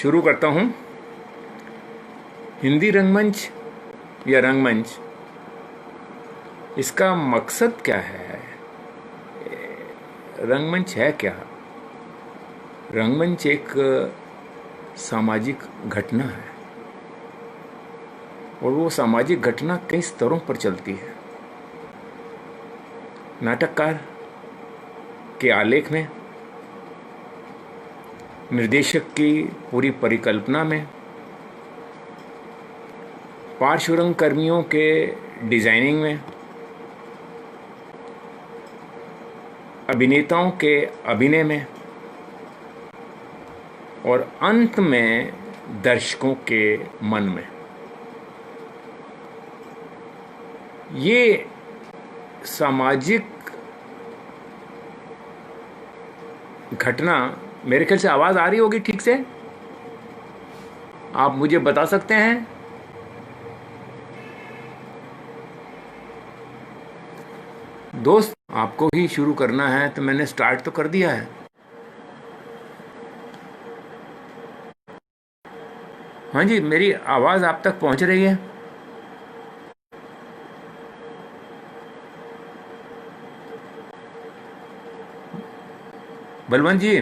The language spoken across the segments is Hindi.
शुरू करता हूँ। हिंदी रंगमंच या रंगमंच, इसका मकसद क्या है? रंगमंच है क्या? रंगमंच एक सामाजिक घटना है और वो सामाजिक घटना कई स्तरों पर चलती है। नाटककार के आलेख में, निर्देशक की पूरी परिकल्पना में, पार्श्वरंग कर्मियों के डिजाइनिंग में, अभिनेताओं के अभिनय में और अंत में दर्शकों के मन में। ये सामाजिक घटना, मेरे ख्याल से आवाज आ रही होगी ठीक से? आप मुझे बता सकते हैं? दोस्त, आपको ही शुरू करना है तो मैंने स्टार्ट तो कर दिया है। हाँ जी, मेरी आवाज आप तक पहुंच रही है? बलवंत जी,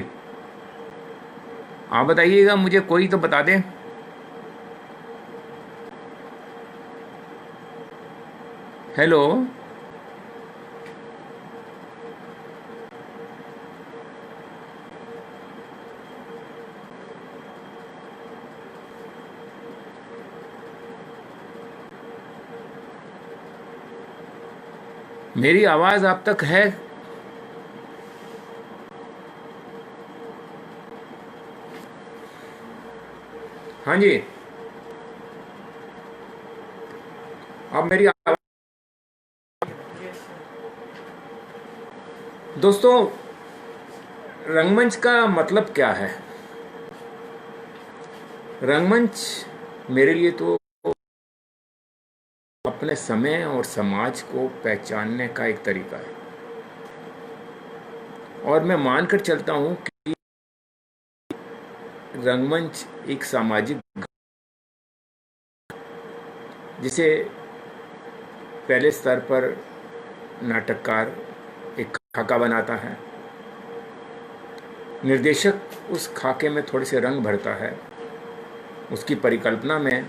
आप बताइएगा, मुझे कोई तो बता दे। हेलो। मेरी आवाज आप तक है? हाँ जी, आप मेरी आवाज। दोस्तों, रंगमंच का मतलब क्या है? रंगमंच मेरे लिए तो अपने समय और समाज को पहचानने का एक तरीका है, और मैं मानकर चलता हूं कि रंगमंच एक सामाजिक, जिसे पहले स्तर पर नाटककार एक खाका बनाता है, निर्देशक उस खाके में थोड़े से रंग भरता है, उसकी परिकल्पना में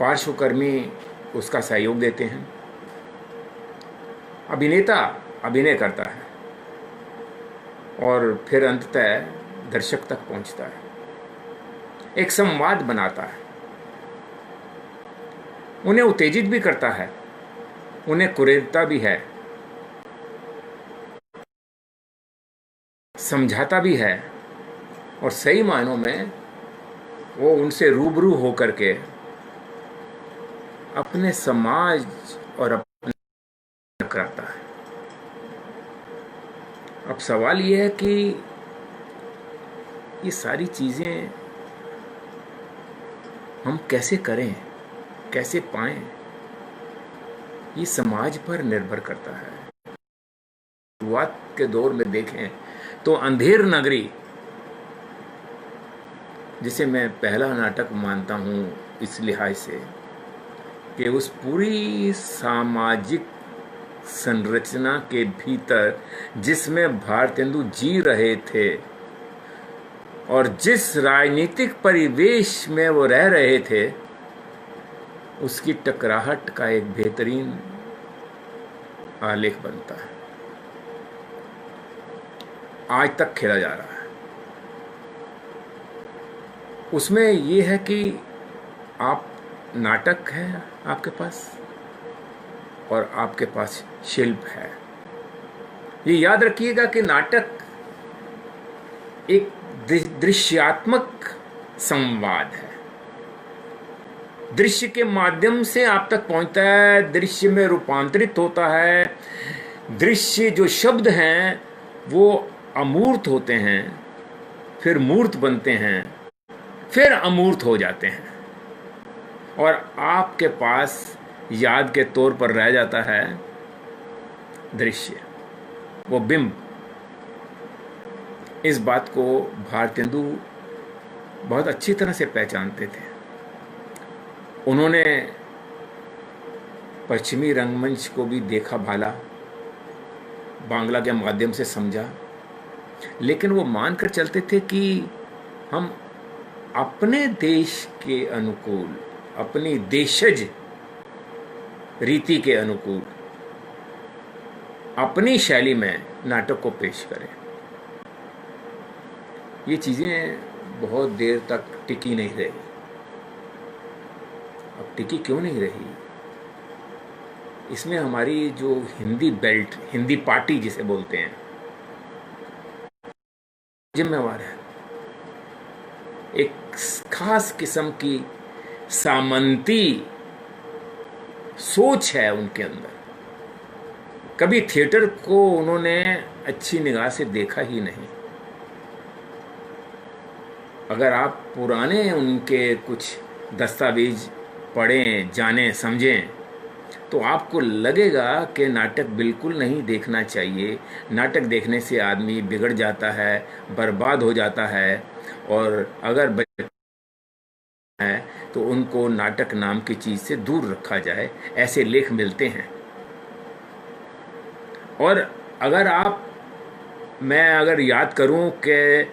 पार्श्वकर्मी उसका सहयोग देते हैं, अभिनेता अभिनय करता है और फिर अंततः दर्शक तक पहुंचता है, एक संवाद बनाता है, उन्हें उत्तेजित भी करता है, उन्हें कुरेदता भी है, समझाता भी है, और सही मायनों में वो उनसे रूबरू होकर के अपने समाज और अपने करता है। अब सवाल ये है कि ये सारी चीजें हम कैसे करें, कैसे पाएं? ये समाज पर निर्भर करता है। शुरुआत के दौर में देखें तो अंधेर नगरी, जिसे मैं पहला नाटक मानता हूं इस लिहाज से कि उस पूरी सामाजिक संरचना के भीतर जिसमें भारतेंदु जी रहे थे और जिस राजनीतिक परिवेश में वो रह रहे थे, उसकी टकराहट का एक बेहतरीन आलेख बनता है, आज तक खेला जा रहा है। उसमें यह है कि आप नाटक है आपके पास और आपके पास शिल्प है। ये याद रखिएगा कि नाटक एक दृश्यात्मक संवाद है, दृश्य के माध्यम से आप तक पहुंचता है, दृश्य में रूपांतरित होता है। दृश्य जो शब्द हैं वो अमूर्त होते हैं, फिर मूर्त बनते हैं, फिर अमूर्त हो जाते हैं, और आपके पास याद के तौर पर रह जाता है दृश्य, वो बिंब। इस बात को भारतेंदु बहुत अच्छी तरह से पहचानते थे। उन्होंने पश्चिमी रंगमंच को भी देखा भाला, बांग्ला के माध्यम से समझा, लेकिन वो मानकर चलते थे कि हम अपने देश के अनुकूल, अपनी देशज रीति के अनुकूल, अपनी शैली में नाटक को पेश करें। ये चीज़ें बहुत देर तक टिकी नहीं रही। अब टिकी क्यों नहीं रही? इसमें हमारी जो हिंदी बेल्ट, हिंदी पार्टी जिसे बोलते हैं, जिम्मेवार है। एक खास किस्म की सामंती सोच है उनके अंदर। कभी थिएटर को उन्होंने अच्छी निगाह से देखा ही नहीं। अगर आप पुराने उनके कुछ दस्तावेज पढ़ें, जानें, समझें, तो आपको लगेगा कि नाटक बिल्कुल नहीं देखना चाहिए। नाटक देखने से आदमी बिगड़ जाता है, बर्बाद हो जाता है। और अगर बच्चे हैं तो उनको नाटक नाम की चीज़ से दूर रखा जाए, ऐसे लेख मिलते हैं। और मैं अगर याद करूं कि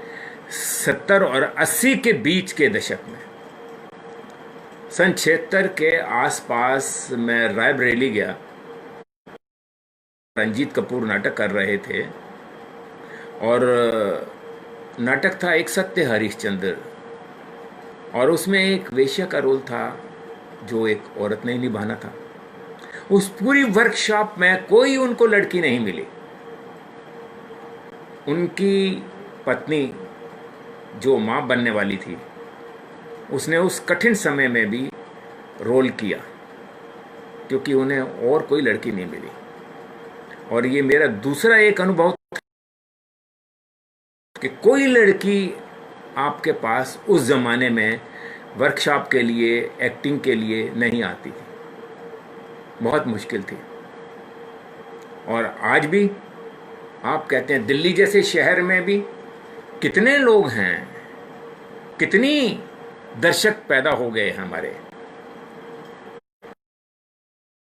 70 और 80 के बीच के दशक में, सन 76 के आसपास मैं रायबरेली गया। रंजीत कपूर नाटक कर रहे थे और नाटक था एक सत्य हरिश्चंद्र, और उसमें एक वेश्या का रोल था जो एक औरत ने निभाना था। उस पूरी वर्कशॉप में कोई उनको लड़की नहीं मिली। उनकी पत्नी जो माँ बनने वाली थी, उसने उस कठिन समय में भी रोल किया क्योंकि उन्हें और कोई लड़की नहीं मिली। और ये मेरा दूसरा एक अनुभव था कि कोई लड़की आपके पास उस ज़माने में वर्कशॉप के लिए, एक्टिंग के लिए नहीं आती थी। बहुत मुश्किल थी। और आज भी आप कहते हैं दिल्ली जैसे शहर में भी कितने लोग हैं, कितनी दर्शक पैदा हो गए हमारे।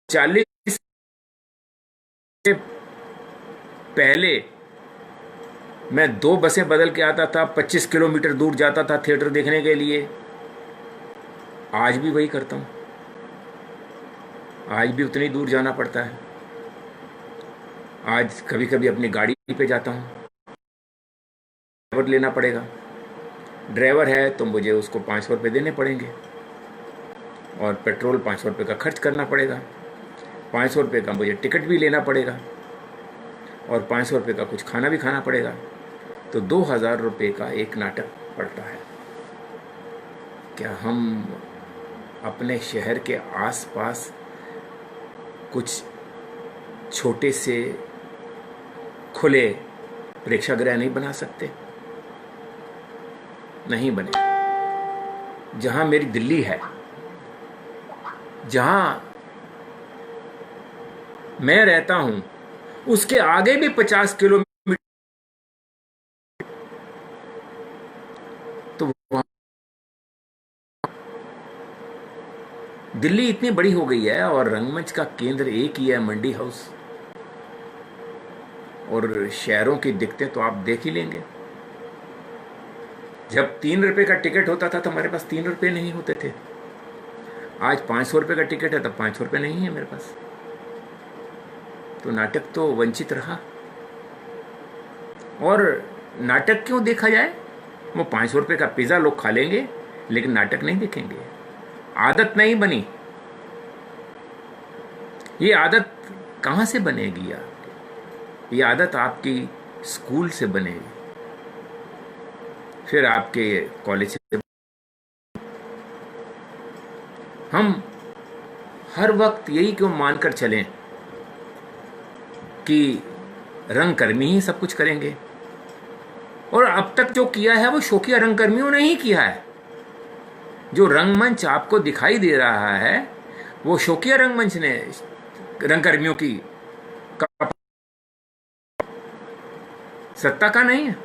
40 से पहले मैं 2 बसें बदल के आता था, 25 किलोमीटर दूर जाता था थिएटर देखने के लिए। आज भी वही करता हूँ। आज भी उतनी दूर जाना पड़ता है। आज कभी कभी अपनी गाड़ी पे जाता हूँ, ड्राइवर लेना पड़ेगा। ड्राइवर है तो मुझे उसको 500 रुपये देने पड़ेंगे और पेट्रोल 500 रुपये का खर्च करना पड़ेगा। 500 रुपये का मुझे टिकट भी लेना पड़ेगा और 500 रुपये का कुछ खाना भी खाना पड़ेगा। तो 2000 रुपये का एक नाटक पड़ता है। क्या हम अपने शहर के आसपास कुछ छोटे से खुले प्रेक्षागृह नहीं बना सकते? नहीं बने। जहां मेरी दिल्ली है, जहां मैं रहता हूं, उसके आगे भी 50 किलोमीटर, तो दिल्ली इतनी बड़ी हो गई है और रंगमंच का केंद्र एक ही है, मंडी हाउस। और शहरों की दिक्कतें तो आप देख ही लेंगे। जब 3 रुपए का टिकट होता था तो हमारे पास 3 रुपए नहीं होते थे। आज 500 रुपये का टिकट है, तब 500 रुपये नहीं है मेरे पास। तो नाटक तो वंचित रहा। और नाटक क्यों देखा जाए? वो 500 रुपये का पिज़्ज़ा लोग खा लेंगे लेकिन नाटक नहीं देखेंगे। आदत नहीं बनी। ये आदत कहाँ से बनेगी आपकी? ये आदत आपकी स्कूल से बनेगी, फिर आपके कॉलेज से। हम हर वक्त यही क्यों मानकर चलें कि रंगकर्मी ही सब कुछ करेंगे? और अब तक जो किया है वो शौकिया रंगकर्मियों ने ही किया है। जो रंगमंच आपको दिखाई दे रहा है वो शौकिया रंगमंच ने, रंगकर्मियों की सत्ता का नहीं है।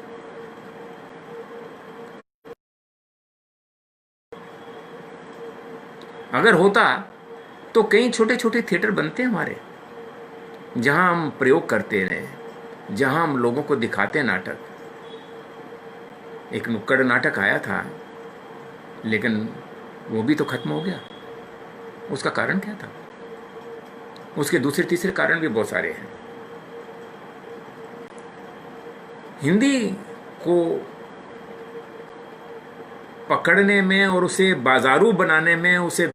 अगर होता तो कई छोटे छोटे थिएटर बनते हैं हमारे, जहां हम प्रयोग करते रहे, जहां हम लोगों को दिखाते नाटक। एक नुक्कड़ नाटक आया था, लेकिन वो भी तो खत्म हो गया। उसका कारण क्या था? उसके दूसरे तीसरे कारण भी बहुत सारे हैं। हिंदी को पकड़ने में और उसे बाजारू बनाने में, उसे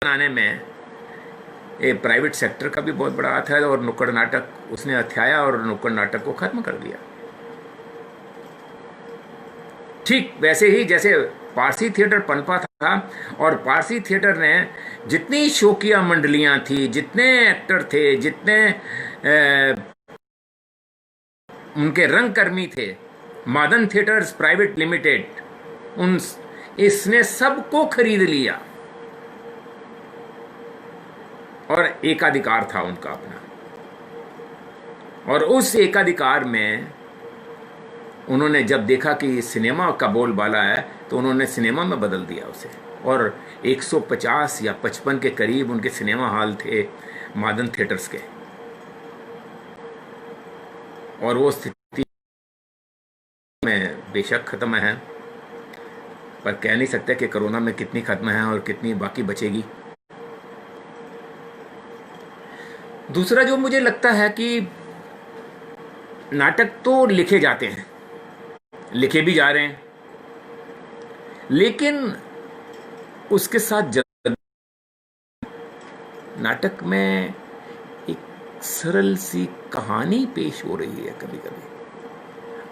बनाने में ये प्राइवेट सेक्टर का भी बहुत बड़ा हाथ है। और नुक्कड़ नाटक उसने हथियाया और नुक्कड़ नाटक को खत्म कर दिया। ठीक वैसे ही जैसे पारसी थिएटर पनपा था, और पारसी थिएटर ने जितनी शौकिया मंडलियां थी, जितने एक्टर थे, जितने उनके रंगकर्मी थे, मादन थिएटर्स प्राइवेट लिमिटेड, उन इसने सबको खरीद लिया और एकाधिकार था उनका अपना। और उस एकाधिकार में उन्होंने जब देखा कि सिनेमा का बोलबाला है, तो उन्होंने सिनेमा में बदल दिया उसे। और 150 या 55 के करीब उनके सिनेमा हॉल थे मादन थिएटर्स के। और वो स्थिति में बेशक खत्म है, पर कह नहीं सकते कि कोरोना में कितनी खत्म है और कितनी बाकी बचेगी। दूसरा जो मुझे लगता है कि नाटक तो लिखे जाते हैं, लिखे भी जा रहे हैं, लेकिन उसके साथ नाटक में एक सरल सी कहानी पेश हो रही है। कभी कभी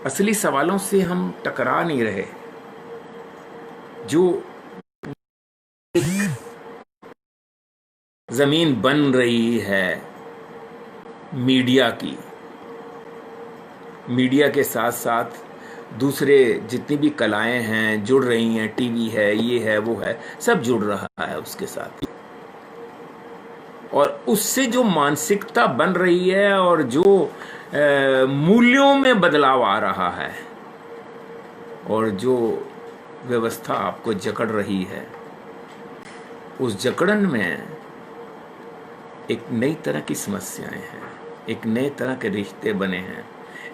असली सवालों से हम टकरा नहीं रहे। जो जमीन बन रही है मीडिया की, मीडिया के साथ साथ दूसरे जितनी भी कलाएं हैं जुड़ रही हैं, टीवी है, ये है, वो है, सब जुड़ रहा है उसके साथ। और उससे जो मानसिकता बन रही है और जो मूल्यों में बदलाव आ रहा है और जो व्यवस्था आपको जकड़ रही है, उस जकड़न में एक नई तरह की समस्याएं हैं, एक नए तरह के रिश्ते बने हैं,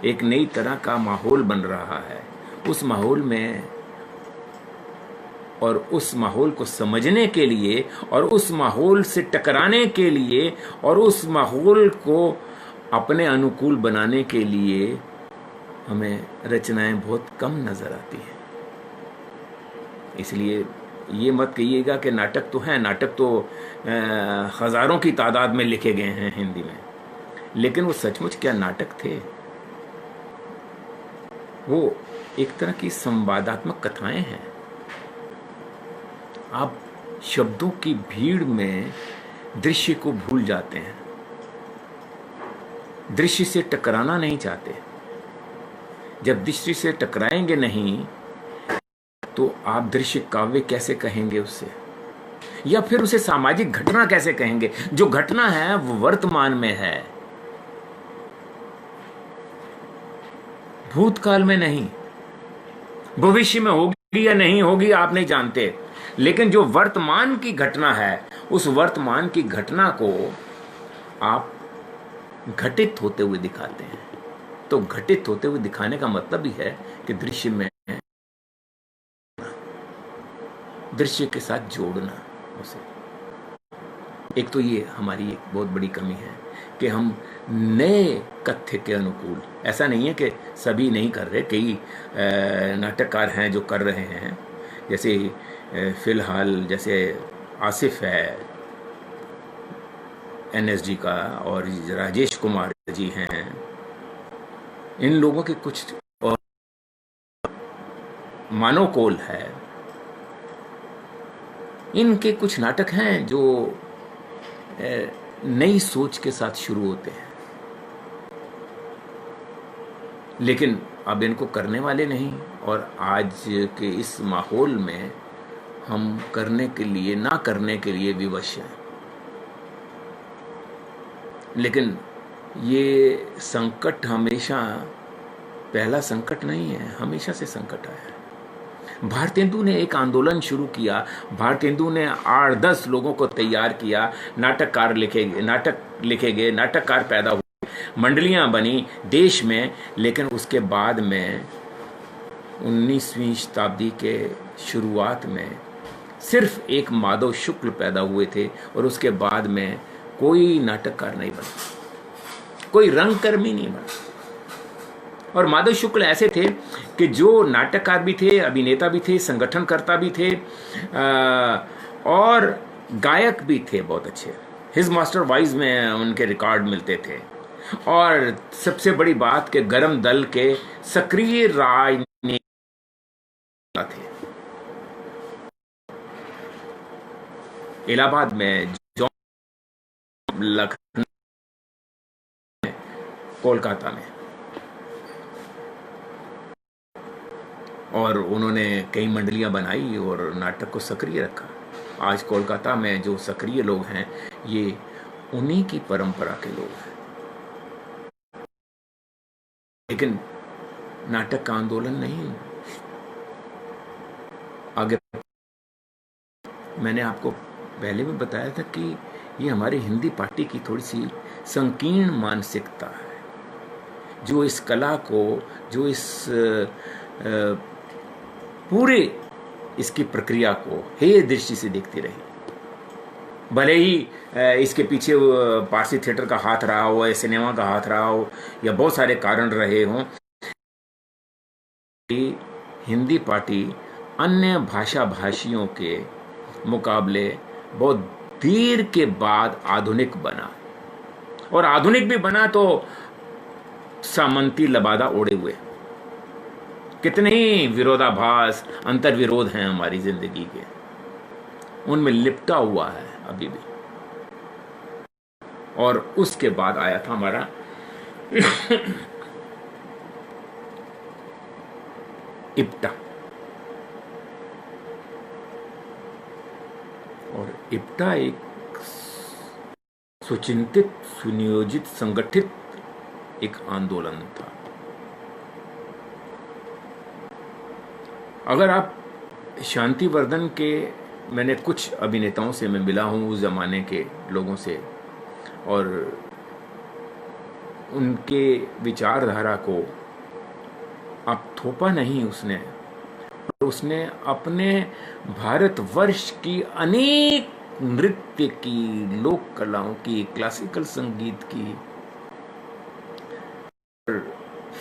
एक नई तरह का माहौल बन रहा है। उस माहौल में और उस माहौल को समझने के लिए और उस माहौल से टकराने के लिए और उस माहौल को अपने अनुकूल बनाने के लिए हमें रचनाएं बहुत कम नजर आती हैं। इसलिए ये मत कहिएगा कि नाटक तो हैं, नाटक तो हजारों की तादाद में लिखे गए हैं हिंदी में, लेकिन वो सचमुच क्या नाटक थे? वो एक तरह की संवादात्मक कथाएं हैं। आप शब्दों की भीड़ में दृश्य को भूल जाते हैं, दृश्य से टकराना नहीं चाहते। जब दृश्य से टकराएंगे नहीं तो आप दृश्य काव्य कैसे कहेंगे उससे, या फिर उसे सामाजिक घटना कैसे कहेंगे? जो घटना है वो वर्तमान में है, भूतकाल में नहीं। भविष्य में होगी या नहीं होगी आप नहीं जानते, लेकिन जो वर्तमान की घटना है, उस वर्तमान की घटना को आप घटित होते हुए दिखाते हैं। तो घटित होते हुए दिखाने का मतलब ही है कि दृश्य में दृश्य के साथ जोड़ना उसे। एक तो ये हमारी एक बहुत बड़ी कमी है कि हम नए कथ्य के अनुकूल, ऐसा नहीं है कि सभी नहीं कर रहे, कई नाटककार हैं जो कर रहे हैं। जैसे फिलहाल जैसे आसिफ है NSG का, और राजेश कुमार जी हैं, इन लोगों के कुछ, और मानो कोल है, इनके कुछ नाटक हैं जो नई सोच के साथ शुरू होते हैं, लेकिन अब इनको करने वाले नहीं। और आज के इस माहौल में हम करने के लिए, ना करने के लिए विवश हैं। लेकिन ये संकट हमेशा पहला संकट नहीं है, हमेशा से संकट आया है। भारतेंदु ने एक आंदोलन शुरू किया। भारतेंदु ने 8-10 लोगों को तैयार किया, नाटक लिखे गए, नाटककार पैदा हुए, मंडलियां बनी देश में। लेकिन उसके बाद में 19वीं शताब्दी के शुरुआत में सिर्फ एक माधव शुक्ल पैदा हुए थे, और उसके बाद में कोई नाटककार नहीं बना, कोई रंगकर्मी नहीं बना। और माधव शुक्ल ऐसे थे कि जो नाटककार भी थे, अभिनेता भी थे, संगठनकर्ता भी थे, और गायक भी थे बहुत अच्छे। हिज मास्टर वॉइस में उनके रिकॉर्ड मिलते थे। और सबसे बड़ी बात कि गरम दल के सक्रिय राजनेता थे। इलाहाबाद में, लखनऊ, कोलकाता में, और उन्होंने कई मंडलियां बनाई और नाटक को सक्रिय रखा। आज कोलकाता में जो सक्रिय लोग हैं, ये उन्हीं की परंपरा के लोग हैं। लेकिन नाटक का आंदोलन नहीं आगे। मैंने आपको पहले भी बताया था कि ये हमारी हिंदी पार्टी की थोड़ी सी संकीर्ण मानसिकता है, जो इस कला को, जो इस पूरे इसकी प्रक्रिया को हेय दृष्टि से देखती रही। भले ही इसके पीछे पारसी थिएटर का हाथ रहा हो, या सिनेमा का हाथ रहा हो, या बहुत सारे कारण रहे हों, हिंदी पार्टी अन्य भाषा भाषियों के मुकाबले बहुत देर के बाद आधुनिक बना। और आधुनिक भी बना तो सामंती लबादा ओढ़े हुए। कितने ही विरोधाभास, अंतर विरोध हैं हमारी जिंदगी के, उनमें लिपटा हुआ है अभी भी। और उसके बाद आया था हमारा इप्टा। और इप्टा एक सुचिंतित, सुनियोजित, संगठित एक आंदोलन था। अगर आप शांतिवर्धन के, मैंने कुछ अभिनेताओं से मैं मिला हूँ उस ज़माने के लोगों से, और उनके विचारधारा को अब थोपा नहीं उसने अपने भारतवर्ष की अनेक नृत्य की, लोक कलाओं की, क्लासिकल संगीत की,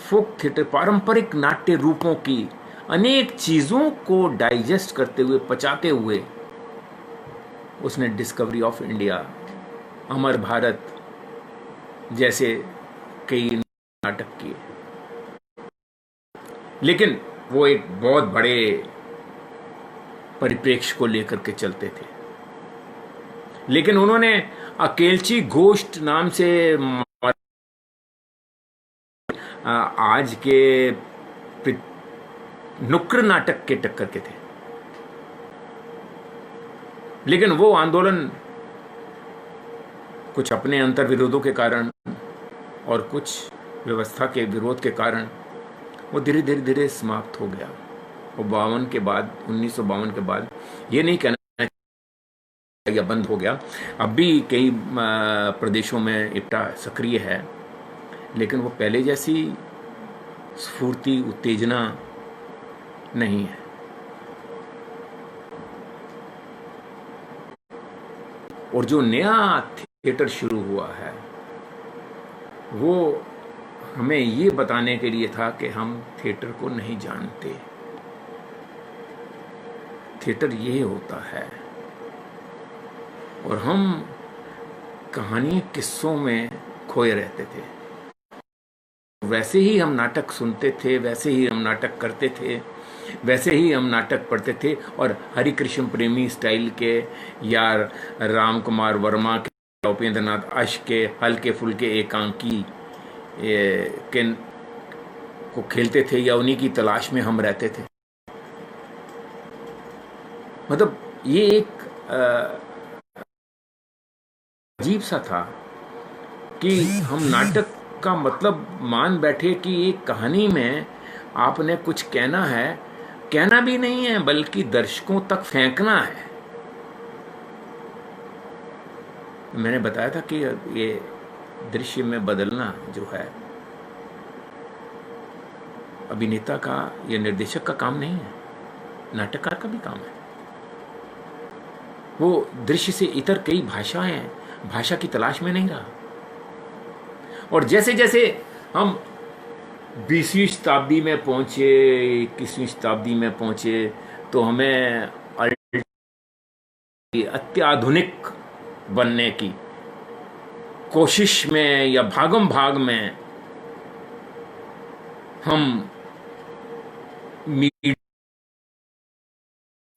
फोक थिएटर, पारंपरिक नाट्य रूपों की अनेक चीजों को डाइजेस्ट करते हुए, पचाते हुए, उसने डिस्कवरी ऑफ इंडिया, अमर भारत जैसे कई नाटक किए। लेकिन वो एक बहुत बड़े परिप्रेक्ष्य को लेकर के चलते थे। लेकिन उन्होंने अकेलची गोष्ठ नाम से आज के नुक्कड़ नाटक के टक्कर के थे। लेकिन वो आंदोलन कुछ अपने अंतर विरोधों के कारण और कुछ व्यवस्था के विरोध के कारण वो धीरे धीरे समाप्त हो गया। वो 52 के बाद, 1952 के बाद, ये नहीं कहना या बंद हो गया, अब भी कई प्रदेशों में इप्टा सक्रिय है, लेकिन वो पहले जैसी स्फूर्ति, उत्तेजना नहीं है। और जो नया थिएटर शुरू हुआ है, वो हमें ये बताने के लिए था कि हम थिएटर को नहीं जानते। थिएटर ये होता है, और हम कहानी, किस्सों में खोए रहते थे। वैसे ही हम नाटक सुनते थे, वैसे ही हम नाटक करते थे, वैसे ही हम नाटक पढ़ते थे। और हरिकृष्ण प्रेमी स्टाइल के, या राम कुमार वर्मा के, उपेंद्र नाथ अश के हल्के फुल्के एकांकी के को खेलते थे, या उन्हीं की तलाश में हम रहते थे। मतलब ये एक अजीब सा था कि हम नाटक का मतलब मान बैठे कि एक कहानी में आपने कुछ कहना है, कहना भी नहीं है बल्कि दर्शकों तक फेंकना है। मैंने बताया था कि ये दृश्य में बदलना जो है अभिनेता का या निर्देशक का काम नहीं है, नाटककार का भी काम है। वो दृश्य से इतर कई भाषाएं, भाषा की तलाश में नहीं रहा। और जैसे जैसे हम 20वीं शताब्दी में पहुंचे, 21वीं शताब्दी में पहुंचे, तो हमें अत्याधुनिक बनने की कोशिश में या भागम भाग में हम मीडिया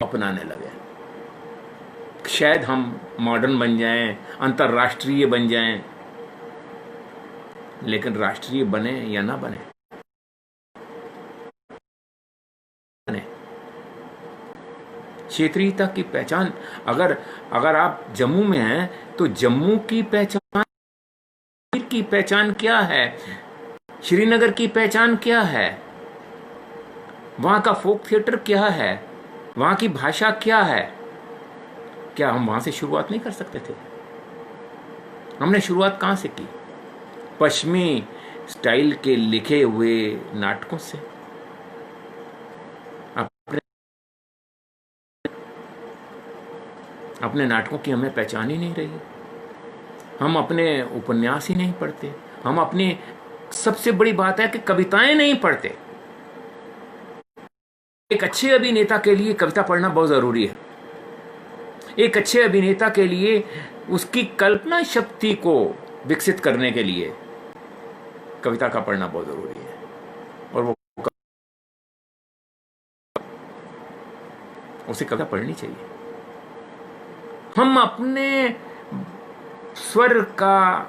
अपनाने लगे। शायद हम मॉडर्न बन जाएं, अंतर्राष्ट्रीय बन जाएं, लेकिन राष्ट्रीय बने या ना बने, क्षेत्रीयता की पहचान, अगर आप जम्मू में हैं तो जम्मू की पहचान क्या है, श्रीनगर की पहचान क्या है, वहां का फोक थिएटर क्या है, वहां की भाषा क्या है। क्या हम वहां से शुरुआत नहीं कर सकते थे? हमने शुरुआत कहां से की? पश्चिमी स्टाइल के लिखे हुए नाटकों से। अपने नाटकों की हमें पहचान ही नहीं रही। हम अपने उपन्यास ही नहीं पढ़ते। हम अपनी, सबसे बड़ी बात है कि कविताएं नहीं पढ़ते। एक अच्छे अभिनेता के लिए कविता पढ़ना बहुत जरूरी है। एक अच्छे अभिनेता के लिए उसकी कल्पना शक्ति को विकसित करने के लिए कविता का पढ़ना बहुत जरूरी है। और वो उसे कविता पढ़नी चाहिए। हम अपने स्वर का,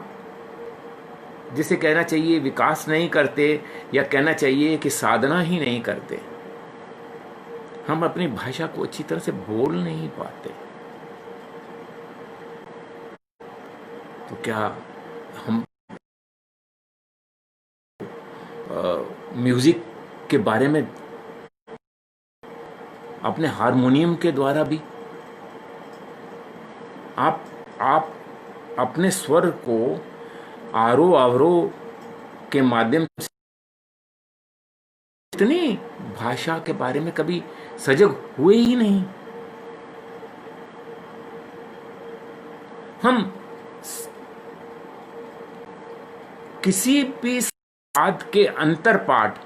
जिसे कहना चाहिए विकास नहीं करते, या कहना चाहिए कि साधना ही नहीं करते। हम अपनी भाषा को अच्छी तरह से बोल नहीं पाते। तो क्या हम म्यूजिक के बारे में अपने हारमोनियम के द्वारा भी आप अपने स्वर को आरोह अवरोह के माध्यम से इतनी भाषा के बारे में कभी सजग हुए ही नहीं। हम किसी भी स्वाद के अंतर पाठ,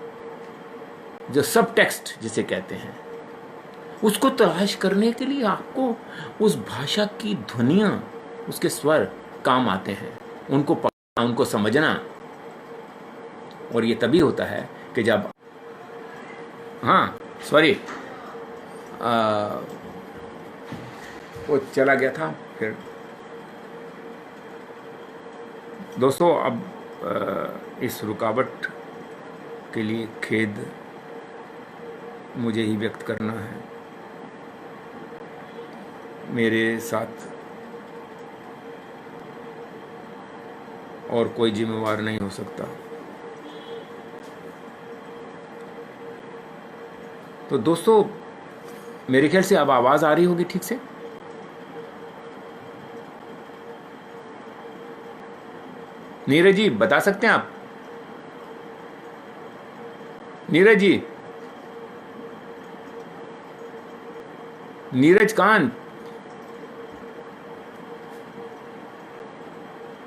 जो सब टेक्स्ट जिसे कहते हैं, उसको तलाश करने के लिए आपको उस भाषा की ध्वनियां, उसके स्वर काम आते हैं। उनको पढ़ना, उनको समझना। और ये तभी होता है कि जब, हाँ सॉरी, वो चला गया था फिर। दोस्तों, अब इस रुकावट के लिए खेद मुझे ही व्यक्त करना है। मेरे साथ और कोई जिम्मेवार नहीं हो सकता। तो दोस्तों, मेरे ख्याल से अब आवाज आ रही होगी ठीक से। नीरज जी बता सकते हैं आप? नीरज जी, नीरज कांत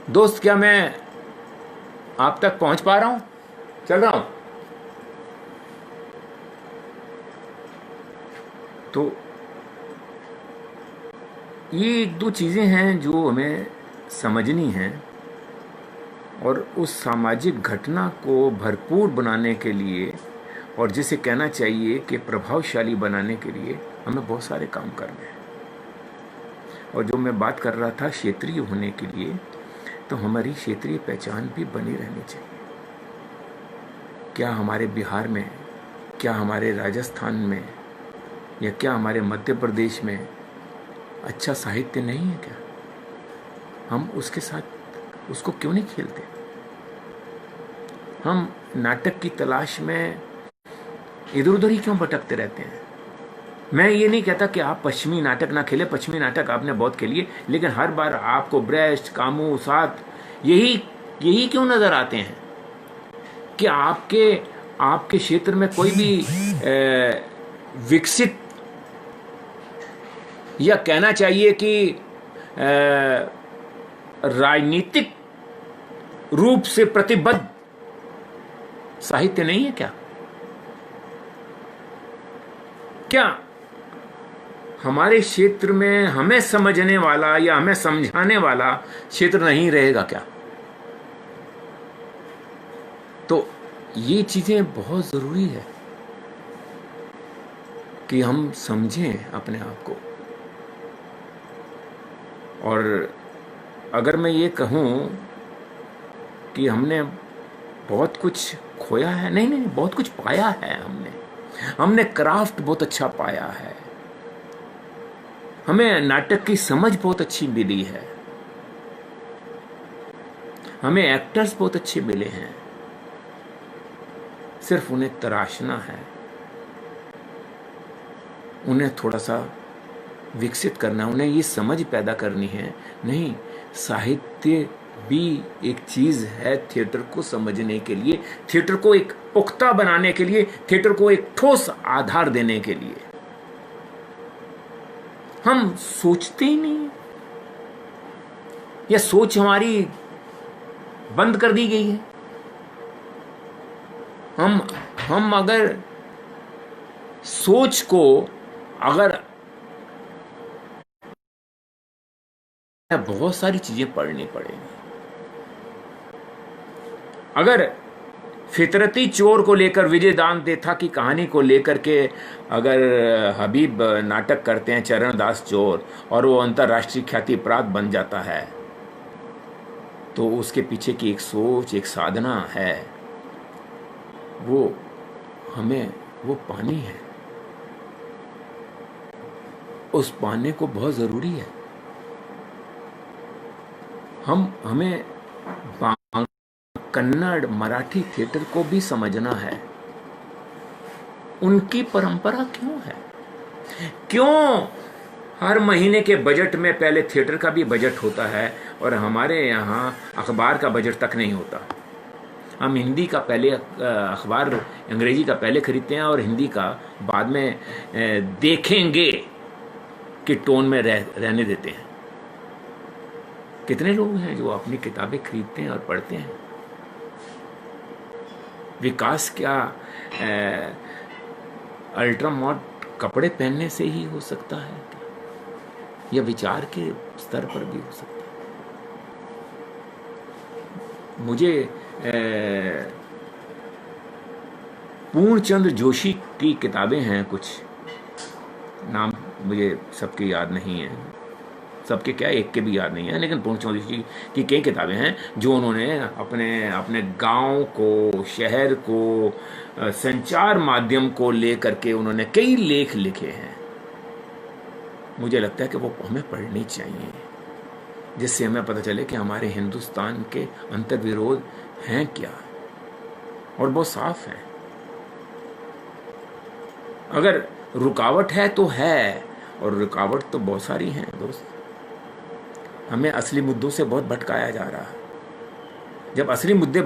दोस्त, क्या मैं आप तक पहुंच पा रहा हूं? चल रहा हूं? तो ये एक दो चीजें हैं जो हमें समझनी हैं, और उस सामाजिक घटना को भरपूर बनाने के लिए, और जिसे कहना चाहिए कि प्रभावशाली बनाने के लिए, हमें बहुत सारे काम करने हैं। और जो मैं बात कर रहा था क्षेत्रीय होने के लिए, तो हमारी क्षेत्रीय पहचान भी बनी रहनी चाहिए। क्या हमारे बिहार में, क्या हमारे राजस्थान में, या क्या हमारे मध्य प्रदेश में अच्छा साहित्य नहीं है क्या? हम उसके साथ उसको क्यों नहीं खेलते? हम नाटक की तलाश में इधर उधर ही क्यों भटकते रहते हैं? मैं ये नहीं कहता कि आप पश्चिमी नाटक ना खेले, पश्चिमी नाटक आपने बहुत खेलिए, लेकिन हर बार आपको ब्रेस्ट, कामू, साथ यही यही क्यों नजर आते हैं कि आपके आपके क्षेत्र में कोई भी विकसित, या कहना चाहिए कि राजनीतिक रूप से प्रतिबद्ध साहित्य नहीं है क्या? क्या हमारे क्षेत्र में हमें समझने वाला या हमें समझाने वाला क्षेत्र नहीं रहेगा क्या? तो ये चीजें बहुत जरूरी है कि हम समझें अपने आप को। और अगर मैं ये कहूं कि हमने बहुत कुछ खोया है, नहीं नहीं, बहुत कुछ पाया है। हमने क्राफ्ट बहुत अच्छा पाया है, हमें नाटक की समझ बहुत अच्छी मिली है, हमें एक्टर्स बहुत अच्छे मिले हैं। सिर्फ उन्हें तराशना है, उन्हें थोड़ा सा विकसित करना, उन्हें ये समझ पैदा करनी है। नहीं, साहित्य भी एक चीज है थिएटर को समझने के लिए, थिएटर को एक पुख्ता बनाने के लिए, थिएटर को एक ठोस आधार देने के लिए। हम सोचते ही नहीं, या सोच हमारी बंद कर दी गई है। हम अगर सोच को अगर बहुत सारी चीजें पढ़नी पड़ेगी। अगर फितरती चोर को लेकर विजय दान देथा की कहानी को लेकर के अगर हबीब नाटक करते हैं चरणदास चोर, और वो अंतरराष्ट्रीय ख्याति प्राप्त बन जाता है, तो उसके पीछे की एक सोच, एक साधना है, वो हमें वो पानी है, उस पाने को बहुत जरूरी है। हमें कन्नड़, मराठी थिएटर को भी समझना है। उनकी परंपरा क्यों है? क्यों हर महीने के बजट में पहले थिएटर का भी बजट होता है और हमारे यहाँ अखबार का बजट तक नहीं होता? हम हिंदी का पहले अखबार, अंग्रेजी का पहले खरीदते हैं और हिंदी का बाद में देखेंगे कि टोन में रहने देते हैं। कितने लोग हैं जो अपनी किताबें खरीदते हैं और पढ़ते हैं? विकास क्या अल्ट्रा मॉड कपड़े पहनने से ही हो सकता है क्या? या विचार के स्तर पर भी हो सकता है? मुझे पूर्णचंद्र जोशी की किताबें हैं, कुछ नाम मुझे सबके याद नहीं है, सबके क्या एक के भी याद नहीं है, लेकिन पूर्णचंद्र जोशी की कई किताबें हैं जो उन्होंने अपने गांव को, शहर को, संचार माध्यम को लेकर के उन्होंने कई लेख लिखे हैं। मुझे लगता है कि वो हमें पढ़नी चाहिए, जिससे हमें पता चले कि हमारे हिंदुस्तान के अंतर्विरोध हैं क्या, और बहुत साफ है। अगर रुकावट है तो है, और रुकावट तो बहुत सारी हैं दोस्त। हमें असली मुद्दों से बहुत भटकाया जा रहा है। जब असली मुद्दे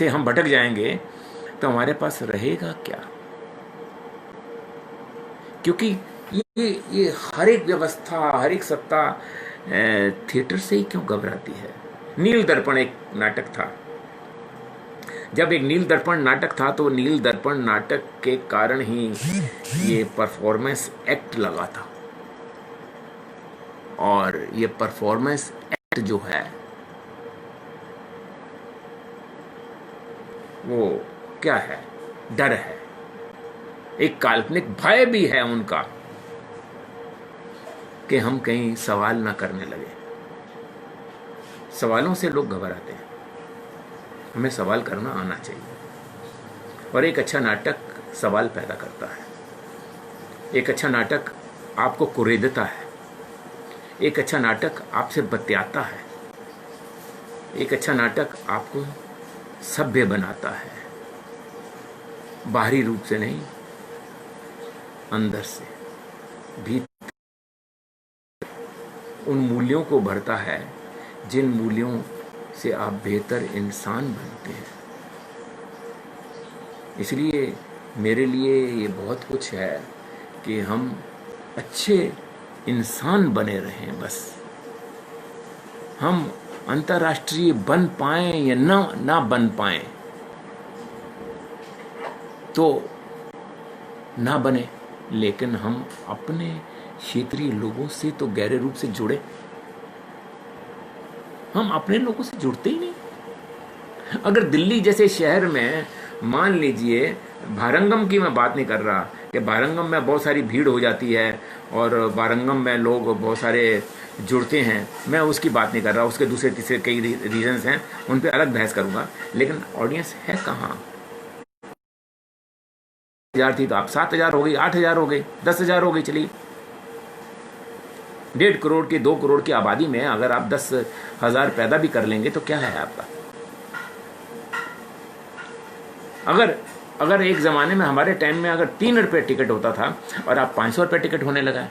हम भटक जाएंगे तो हमारे पास रहेगा क्या? क्योंकि ये हर एक व्यवस्था, हर एक सत्ता थिएटर से ही क्यों घबराती है? नील दर्पण एक नाटक था। जब एक नील दर्पण नाटक था तो नील दर्पण नाटक के कारण ही ये परफॉर्मेंस एक्ट लगा था, और ये परफॉर्मेंस एक्ट जो है वो क्या है? डर है, एक काल्पनिक भय भी है उनका कि हम कहीं सवाल ना करने लगे। सवालों से लोग घबराते हैं, हमें सवाल करना आना चाहिए। और एक अच्छा नाटक सवाल पैदा करता है, एक अच्छा नाटक आपको कुरेदता है, एक अच्छा नाटक आपसे बतियाता है, एक अच्छा नाटक आपको सभ्य बनाता है, बाहरी रूप से नहीं, अंदर से। भी उन मूल्यों को भरता है जिन मूल्यों से आप बेहतर इंसान बनते हैं। इसलिए मेरे लिए ये बहुत कुछ है कि हम अच्छे इंसान बने रहें। बस हम अंतर्राष्ट्रीय बन पाएं या ना बन पाएं तो ना बने, लेकिन हम अपने क्षेत्रीय लोगों से तो गहरे रूप से जुड़े। हम अपने लोगों से जुड़ते ही नहीं। अगर दिल्ली जैसे शहर में मान लीजिए, भारंगम की मैं बात नहीं कर रहा कि भारंगम में बहुत सारी भीड़ हो जाती है और भारंगम में लोग बहुत सारे जुड़ते हैं, मैं उसकी बात नहीं कर रहा। उसके दूसरे तीसरे कई रीजंस हैं, उन पे अलग बहस करूंगा। लेकिन ऑडियंस है कहाँ? 1000 थी तो आप 7000 हो गई, 8000 हो गई, 10,000 हो गई, चलिए 1.5 करोड़ की 2 करोड़ की आबादी में अगर आप 10,000 पैदा भी कर लेंगे तो क्या है आपका? अगर एक ज़माने में हमारे टाइम में अगर 3 रुपये टिकट होता था और आप 500 रुपये टिकट होने लगा है,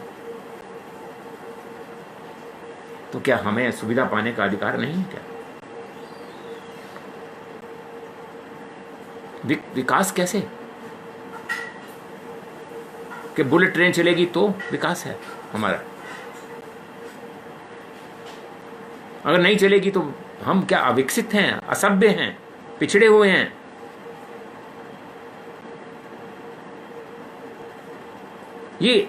तो क्या हमें सुविधा पाने का अधिकार नहीं है क्या? विकास कैसे? कि बुलेट ट्रेन चलेगी तो विकास है हमारा, अगर नहीं चलेगी तो हम क्या अविकसित हैं, असभ्य हैं, पिछड़े हुए हैं? ये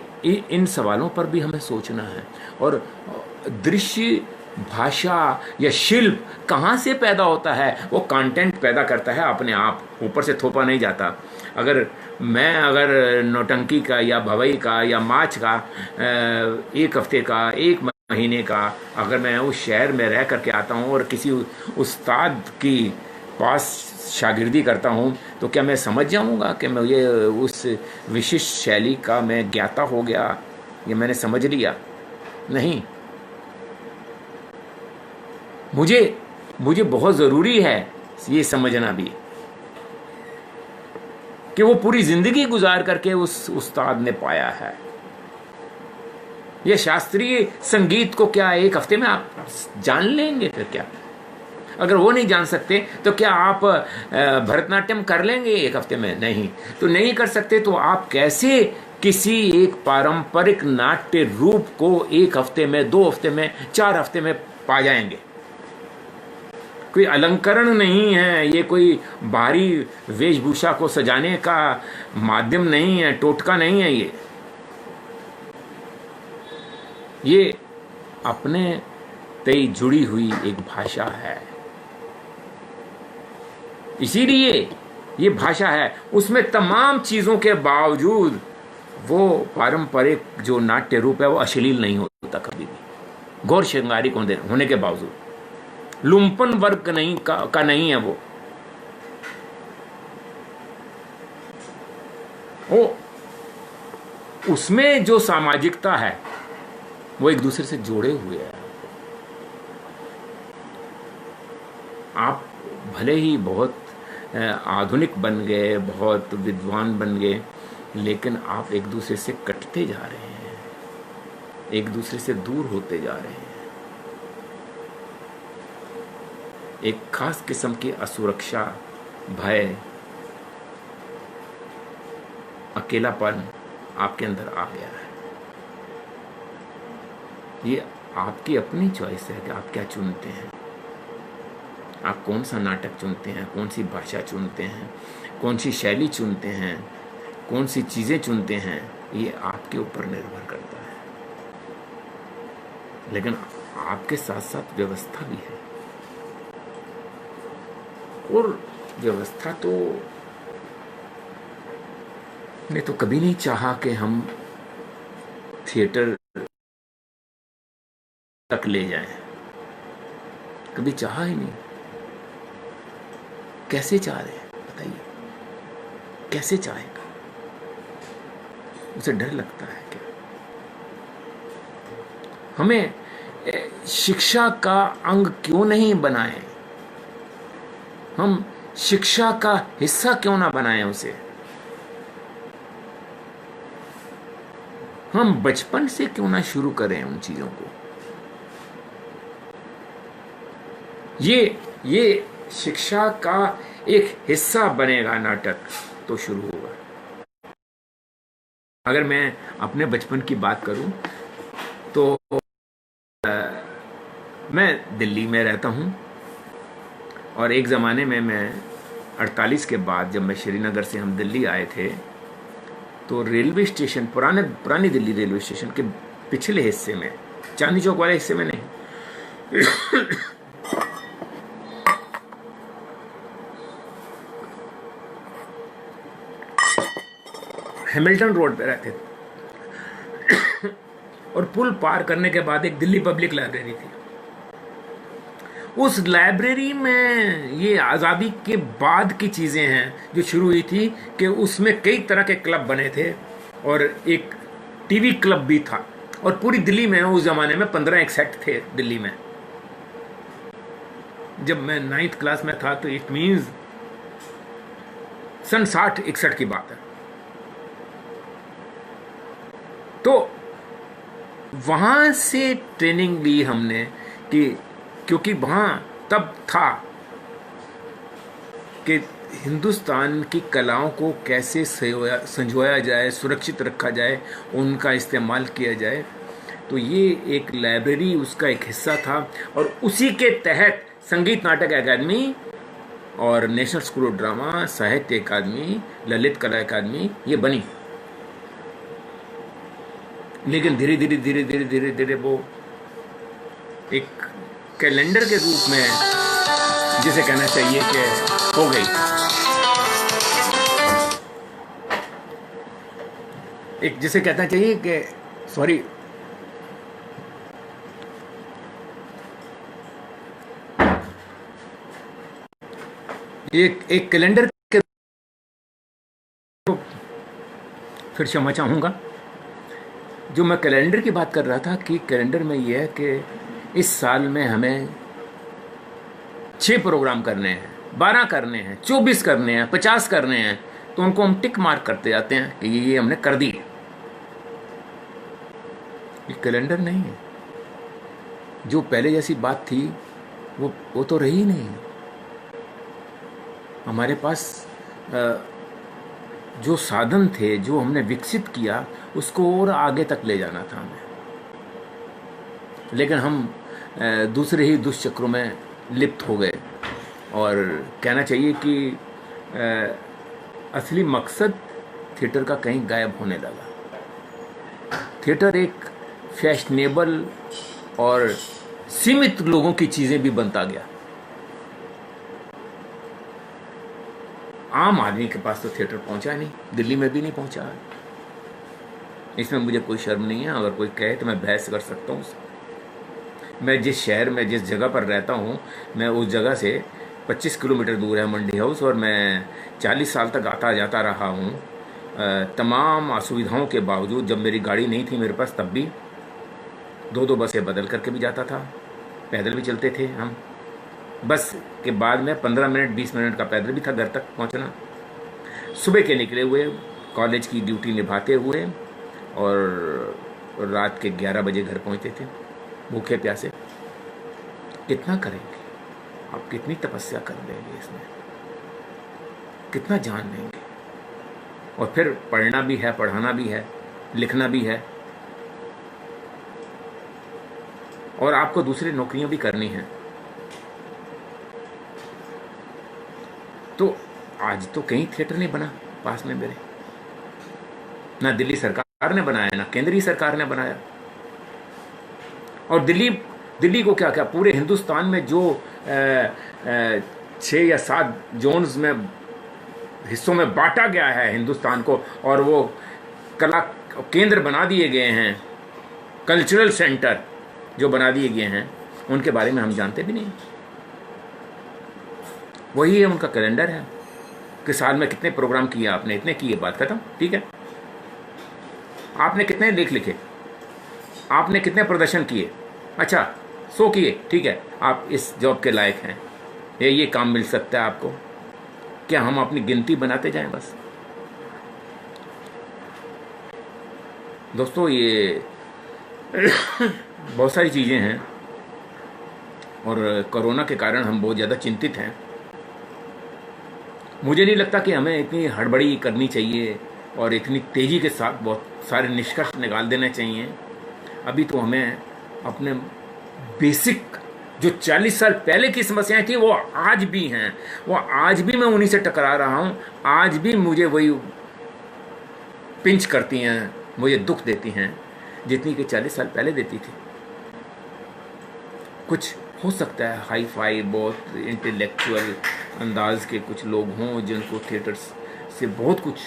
इन सवालों पर भी हमें सोचना है। और दृश्य, भाषा या शिल्प कहाँ से पैदा होता है? वो कंटेंट पैदा करता है अपने आप, ऊपर से थोपा नहीं जाता। अगर नौटंकी का या भवई का या माच का 1 हफ्ते का, 1 महीने का, अगर मैं उस शहर में रह करके आता हूँ और किसी उस्ताद की पास शागिर्दी करता हूँ, तो क्या मैं समझ जाऊँगा कि मैं ये उस विशिष्ट शैली का मैं ज्ञाता हो गया, ये मैंने समझ लिया? नहीं। मुझे बहुत ज़रूरी है ये समझना भी कि वो पूरी ज़िंदगी गुजार करके उस उस्ताद ने पाया है। ये शास्त्रीय संगीत को क्या 1 हफ्ते में आप जान लेंगे? फिर क्या? अगर वो नहीं जान सकते तो क्या आप भरतनाट्यम कर लेंगे 1 हफ्ते में? नहीं। तो नहीं कर सकते तो आप कैसे किसी एक पारंपरिक नाट्य रूप को 1 हफ्ते में, 2 हफ्ते में, 4 हफ्ते में पा जाएंगे? कोई अलंकरण नहीं है, ये कोई बाहरी वेशभूषा को सजाने का माध्यम नहीं है, टोटका नहीं है। ये अपने तय जुड़ी हुई एक भाषा है। इसीलिए ये भाषा है, उसमें तमाम चीज़ों के बावजूद वो पारंपरिक जो नाट्य रूप है वो अश्लील नहीं होता कभी भी, गौर श्रृंगारिक होने के बावजूद। लुम्पन वर्ग का नहीं है वो उसमें जो सामाजिकता है वो एक दूसरे से जोड़े हुए हैं। आप भले ही बहुत आधुनिक बन गए, बहुत विद्वान बन गए, लेकिन आप एक दूसरे से कटते जा रहे हैं, एक दूसरे से दूर होते जा रहे हैं। एक खास किस्म की असुरक्षा, भय, अकेलापन आपके अंदर आ गया है। ये आपकी अपनी चॉइस है कि आप क्या चुनते हैं। आप कौन सा नाटक चुनते हैं, कौन सी भाषा चुनते हैं, कौन सी शैली चुनते हैं, कौन सी चीज़ें चुनते हैं, ये आपके ऊपर निर्भर करता है। लेकिन आपके साथ साथ व्यवस्था भी है, और व्यवस्था तो ने तो कभी नहीं चाहा कि हम थिएटर तक ले जाएं, कभी चाहा ही नहीं। कैसे चाह रहे हैं बताइए? कैसे चाहेगा? उसे डर लगता है क्या? हमें शिक्षा का अंग क्यों नहीं बनाएं? हम शिक्षा का हिस्सा क्यों ना बनाएं उसे? हम बचपन से क्यों ना शुरू करें उन चीजों को। ये शिक्षा का एक हिस्सा बनेगा नाटक तो शुरू होगा। अगर मैं अपने बचपन की बात करूं तो मैं दिल्ली में रहता हूं, और एक ज़माने में मैं 48 के बाद जब मैं श्रीनगर से हम दिल्ली आए थे, तो रेलवे स्टेशन, पुरानी दिल्ली रेलवे स्टेशन के पिछले हिस्से में, चांदनी चौक वाले हिस्से में नहीं, हैमिल्टन रोड पे रहते थे। और पुल पार करने के बाद एक दिल्ली पब्लिक लाइब्रेरी थी। उस लाइब्रेरी में ये आज़ादी के बाद की चीज़ें हैं जो शुरू हुई थी, कि उसमें कई तरह के क्लब बने थे और एक टीवी क्लब भी था। और पूरी दिल्ली में उस ज़माने में 15 एक्सैक्ट थे दिल्ली में। जब मैं 9th क्लास में था तो इट मीन्स सन 60-61 की बात है। तो वहाँ से ट्रेनिंग ली हमने, कि क्योंकि वहाँ तब था कि हिंदुस्तान की कलाओं को कैसे संजोया जाए, सुरक्षित रखा जाए, उनका इस्तेमाल किया जाए। तो ये एक लाइब्रेरी उसका एक हिस्सा था, और उसी के तहत संगीत नाटक अकादमी और नेशनल स्कूल ऑफ ड्रामा, साहित्य अकादमी, ललित कला अकादमी ये बनी। लेकिन धीरे धीरे वो एक कैलेंडर के रूप में, जिसे कहना चाहिए कि हो गई, एक जिसे कहना चाहिए कि सॉरी, एक कैलेंडर के, फिर क्षमा चाहूंगा। जो मैं कैलेंडर की बात कर रहा था, कि कैलेंडर में यह है कि इस साल में हमें 6 प्रोग्राम करने हैं, 12 करने हैं, 24 करने हैं, 50 करने हैं, तो उनको हम टिक मार्क करते जाते हैं कि ये हमने कर दी। ये कैलेंडर नहीं है। जो पहले जैसी बात थी वो तो रही नहीं। हमारे पास जो साधन थे, जो हमने विकसित किया, उसको और आगे तक ले जाना था हमें। लेकिन हम दूसरे ही दुष्चक्रों में लिप्त हो गए, और कहना चाहिए कि असली मकसद थिएटर का कहीं गायब होने लगा। थिएटर एक फैशनेबल और सीमित लोगों की चीज़ें भी बनता गया। आम आदमी के पास तो थिएटर पहुंचा नहीं, दिल्ली में भी नहीं पहुंचा। इसमें मुझे कोई शर्म नहीं है, अगर कोई कहे तो मैं बहस कर सकता हूँ। मैं जिस शहर में, जिस जगह पर रहता हूँ, मैं उस जगह से 25 किलोमीटर दूर है मंडी हाउस, और मैं 40 साल तक आता जाता रहा हूँ। तमाम असुविधाओं के बावजूद, जब मेरी गाड़ी नहीं थी मेरे पास, तब भी 2-2 बसें बदल करके भी जाता था, पैदल भी चलते थे हम। बस के बाद में 15 मिनट 20 मिनट का पैदल भी था घर तक पहुंचना। सुबह के निकले हुए, कॉलेज की ड्यूटी निभाते हुए, और रात के 11 बजे घर पहुंचते थे, भूखे प्यासे। कितना करेंगे आप, कितनी तपस्या कर लेंगे इसमें, कितना जान लेंगे। और फिर पढ़ना भी है, पढ़ाना भी है, लिखना भी है, और आपको दूसरी नौकरियां भी करनी हैं। तो आज तो कहीं थिएटर नहीं बना पास में मेरे, ना दिल्ली सरकार ने बनाया, ना केंद्रीय सरकार ने बनाया। और दिल्ली को क्या क्या पूरे हिंदुस्तान में जो 6 या 7 जोन्स में, हिस्सों में बांटा गया है हिंदुस्तान को, और वो कला केंद्र बना दिए गए हैं, कल्चरल सेंटर जो बना दिए गए हैं, उनके बारे में हम जानते भी नहीं। वही है उनका कैलेंडर है कि साल में कितने प्रोग्राम किए आपने, इतने किए, बात खत्म। ठीक है, आपने कितने लेख लिखे, आपने कितने प्रदर्शन किए, अच्छा 100 किए, ठीक है, आप इस जॉब के लायक हैं, ये काम मिल सकता है आपको। क्या हम अपनी गिनती बनाते जाएं बस? दोस्तों ये बहुत सारी चीज़ें हैं और कोरोना के कारण हम बहुत ज़्यादा चिंतित हैं। मुझे नहीं लगता कि हमें इतनी हड़बड़ी करनी चाहिए और इतनी तेज़ी के साथ बहुत सारे निष्कर्ष निकाल देने चाहिए। अभी तो हमें अपने बेसिक जो 40 साल पहले की समस्याएं थी वो आज भी हैं, वो आज भी मैं उन्हीं से टकरा रहा हूँ, आज भी मुझे वही पिंच करती हैं, मुझे दुख देती हैं जितनी कि 40 साल पहले देती थी। कुछ हो सकता है हाई फाई बहुत इंटेलेक्चुअल अंदाज के कुछ लोग हों जिनको थिएटर से बहुत कुछ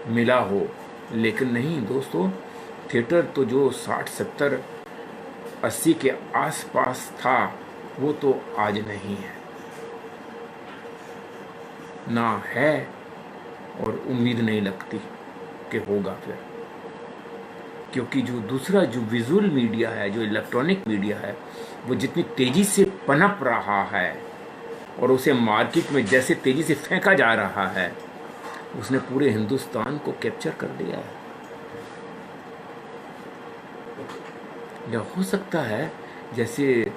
मिला हो, लेकिन नहीं दोस्तों, थिएटर तो जो 60 70 80 के आसपास था वो तो आज नहीं है, ना है और उम्मीद नहीं लगती कि होगा फिर। क्योंकि जो दूसरा जो विजुअल मीडिया है, जो इलेक्ट्रॉनिक मीडिया है, वो जितनी तेज़ी से पनप रहा है और उसे मार्केट में जैसे तेज़ी से फेंका जा रहा है, उसने पूरे हिंदुस्तान को कैप्चर कर लिया है। या हो सकता है जैसे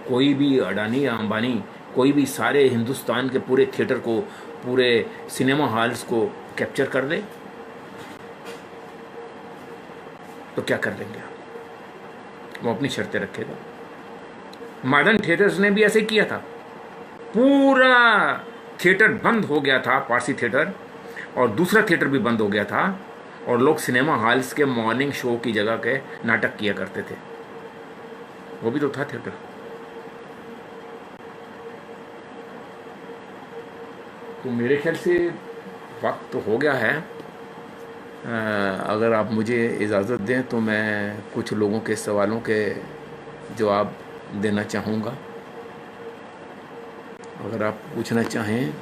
कोई भी अडानी या अंबानी कोई भी सारे हिंदुस्तान के पूरे थिएटर को, पूरे सिनेमा हॉल्स को कैप्चर कर दे, तो क्या कर लेंगे आप? वो अपनी शर्तें रखेगा। मॉडर्न थिएटर्स ने भी ऐसे किया था, पूरा थिएटर बंद हो गया था, पारसी थिएटर, और दूसरा थिएटर भी बंद हो गया था, और लोग सिनेमा हॉल्स के मॉर्निंग शो की जगह के नाटक किया करते थे। वो भी तो था थिएटर। तो मेरे ख्याल से वक्त तो हो गया है। अगर आप मुझे इजाज़त दें तो मैं कुछ लोगों के सवालों के जवाब देना चाहूँगा। अगर आप पूछना चाहें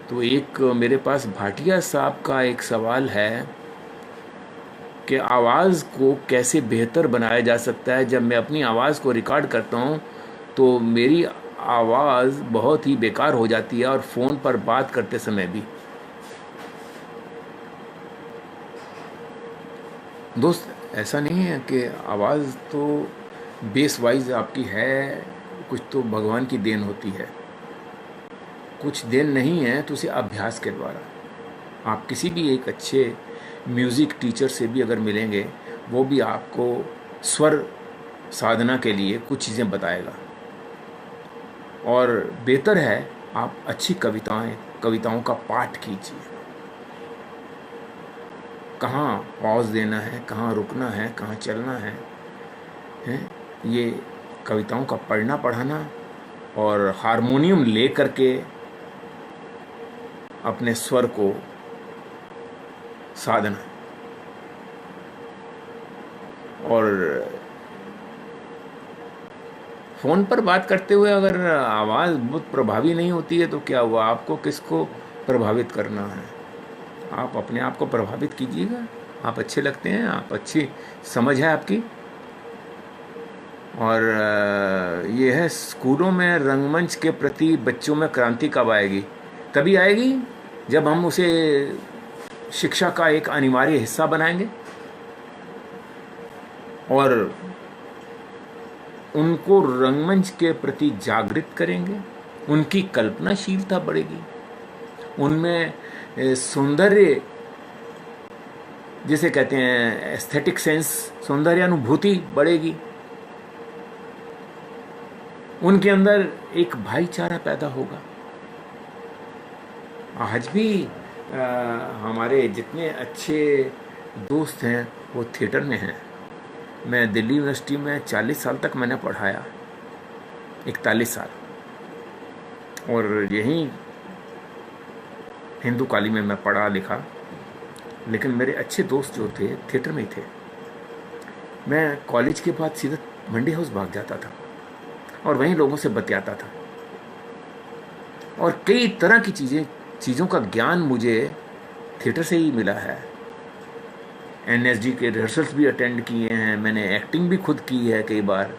तो एक मेरे पास भाटिया साहब का एक सवाल है कि आवाज़ को कैसे बेहतर बनाया जा सकता है। जब मैं अपनी आवाज़ को रिकॉर्ड करता हूँ तो मेरी आवाज़ बहुत ही बेकार हो जाती है, और फ़ोन पर बात करते समय भी। दोस्त, ऐसा नहीं है कि आवाज़ तो बेस वाइज आपकी है, कुछ तो भगवान की देन होती है, कुछ देन नहीं है तो उसे अभ्यास के द्वारा आप किसी भी एक अच्छे म्यूज़िक टीचर से भी अगर मिलेंगे, वो भी आपको स्वर साधना के लिए कुछ चीज़ें बताएगा। और बेहतर है आप अच्छी कविताओं का पाठ कीजिए। कहाँ पॉज देना है, कहाँ रुकना है, कहाँ चलना है, ये कविताओं का पढ़ना पढ़ाना और हारमोनियम ले करके अपने स्वर को साधना। और फ़ोन पर बात करते हुए अगर आवाज़ बहुत प्रभावी नहीं होती है तो क्या हुआ? आपको किसको प्रभावित करना है? आप अपने आप को प्रभावित कीजिएगा। आप अच्छे लगते हैं, आप अच्छी समझ है आपकी। और ये है, स्कूलों में रंगमंच के प्रति बच्चों में क्रांति कब आएगी? तभी आएगी जब हम उसे शिक्षा का एक अनिवार्य हिस्सा बनाएंगे और उनको रंगमंच के प्रति जागृत करेंगे। उनकी कल्पनाशीलता बढ़ेगी, उनमें सौंदर्य जिसे कहते हैं एस्थेटिक सेंस, सौंदर्यानुभूति बढ़ेगी। उनके अंदर एक भाईचारा पैदा होगा। आज भी हमारे जितने अच्छे दोस्त हैं वो थिएटर में हैं। मैं दिल्ली यूनिवर्सिटी में 40 साल तक मैंने पढ़ाया, 41 साल, और यहीं हिंदू कॉलेज में मैं पढ़ा लिखा। लेकिन मेरे अच्छे दोस्त जो थे थिएटर में ही थे। मैं कॉलेज के बाद सीधा मंडी हाउस भाग जाता था और वहीं लोगों से बतियाता था, और कई तरह की चीज़ों का ज्ञान मुझे थिएटर से ही मिला है। एनएसडी के रिहर्सल्स भी अटेंड किए हैं मैंने, एक्टिंग भी खुद की है कई बार।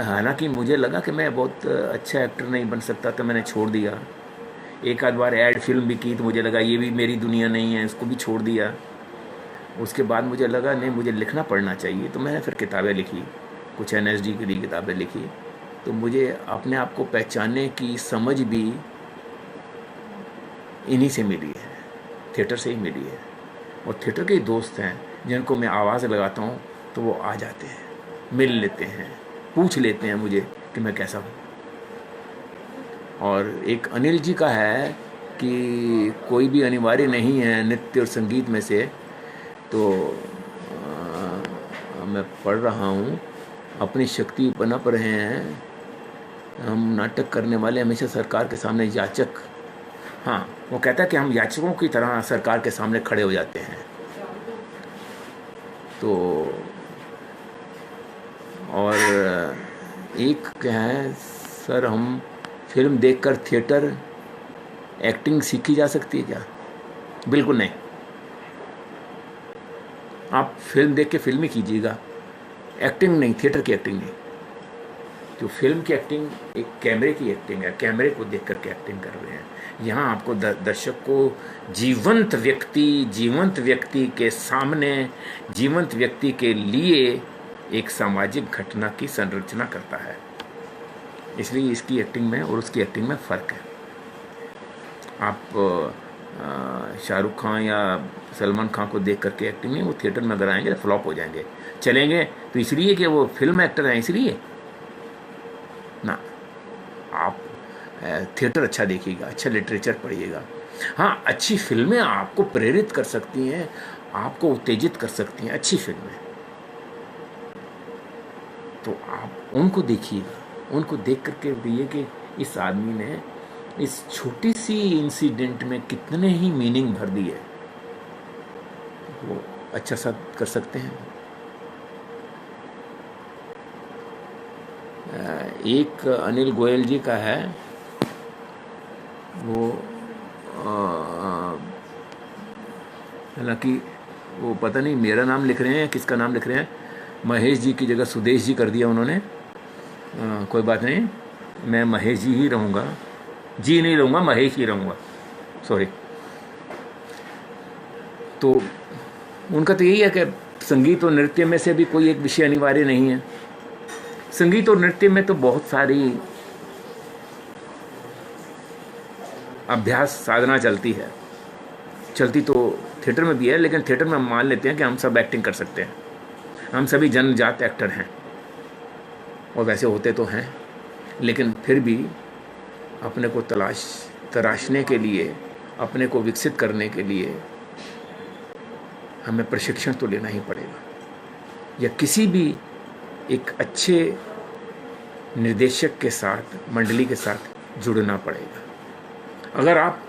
हालांकि मुझे लगा कि मैं बहुत अच्छा एक्टर नहीं बन सकता तो मैंने छोड़ दिया। एक आध बार एड फिल्म भी की तो मुझे लगा ये भी मेरी दुनिया नहीं है, इसको भी छोड़ दिया। उसके बाद मुझे लगा नहीं, मुझे लिखना पढ़ना चाहिए, तो मैंने फिर किताबें लिखी, कुछ एनएसडी के लिए किताबें लिखी। तो मुझे अपने आप को पहचानने की समझ भी इन्हीं से मिली है, थिएटर से ही मिली है। और थिएटर के ही दोस्त हैं जिनको मैं आवाज़ लगाता हूँ तो वो आ जाते हैं, मिल लेते हैं, पूछ लेते हैं मुझे कि मैं कैसा हूँ। और एक अनिल जी का है कि कोई भी अनिवार्य नहीं है नृत्य और संगीत में से। तो मैं पढ़ रहा हूँ, अपनी शक्ति पनप रहे हैं हम नाटक करने वाले, हमेशा सरकार के सामने याचक। हाँ, वो कहता है कि हम याचकों की तरह सरकार के सामने खड़े हो जाते हैं। तो और एक क्या है सर, हम फिल्म देखकर थिएटर एक्टिंग सीखी जा सकती है क्या? बिल्कुल नहीं। आप फिल्म देख के फिल्म ही कीजिएगा, एक्टिंग नहीं, थिएटर की एक्टिंग नहीं। जो फिल्म की एक्टिंग एक कैमरे की एक्टिंग है, कैमरे को देख करके एक्टिंग कर रहे हैं। यहाँ आपको दर्शक को जीवंत व्यक्ति के सामने, जीवंत व्यक्ति के लिए एक सामाजिक घटना की संरचना करता है। इसलिए इसकी एक्टिंग में और उसकी एक्टिंग में फ़र्क है। आप शाहरुख खान या सलमान खान को देख करके एक्टिंग नहीं, वो थिएटर में अगर आएंगे तो फ्लॉप हो जाएंगे। चलेंगे तो इसलिए कि वो फिल्म एक्टर हैं, इसलिए ना। आप थिएटर अच्छा देखिएगा, अच्छा लिटरेचर पढ़िएगा। हाँ, अच्छी फिल्में आपको प्रेरित कर सकती हैं, आपको उत्तेजित कर सकती हैं, अच्छी फिल्में। तो आप उनको देखिएगा, उनको देख करके देखिए कि इस आदमी ने इस छोटी सी इंसिडेंट में कितने ही मीनिंग भर दी है, वो अच्छा सा कर सकते हैं। एक अनिल गोयल जी का है, वो हालांकि वो पता नहीं मेरा नाम लिख रहे हैं किसका नाम लिख रहे हैं, महेश जी की जगह सुदेश जी कर दिया उन्होंने। कोई बात नहीं, मैं महेश जी ही रहूँगा, जी नहीं रहूँगा, महेश ही रहूँगा, सॉरी। तो उनका तो यही है कि संगीत और नृत्य में से भी कोई एक विषय अनिवार्य नहीं है। संगीत और नृत्य में तो बहुत सारी अभ्यास साधना चलती तो थिएटर में भी है, लेकिन थिएटर में हम मान लेते हैं कि हम सब एक्टिंग कर सकते हैं, हम सभी जन्मजात एक्टर हैं, और वैसे होते तो हैं, लेकिन फिर भी अपने को तराशने के लिए, अपने को विकसित करने के लिए हमें प्रशिक्षण तो लेना ही पड़ेगा, या किसी भी एक अच्छे निर्देशक के साथ, मंडली के साथ जुड़ना पड़ेगा। अगर आप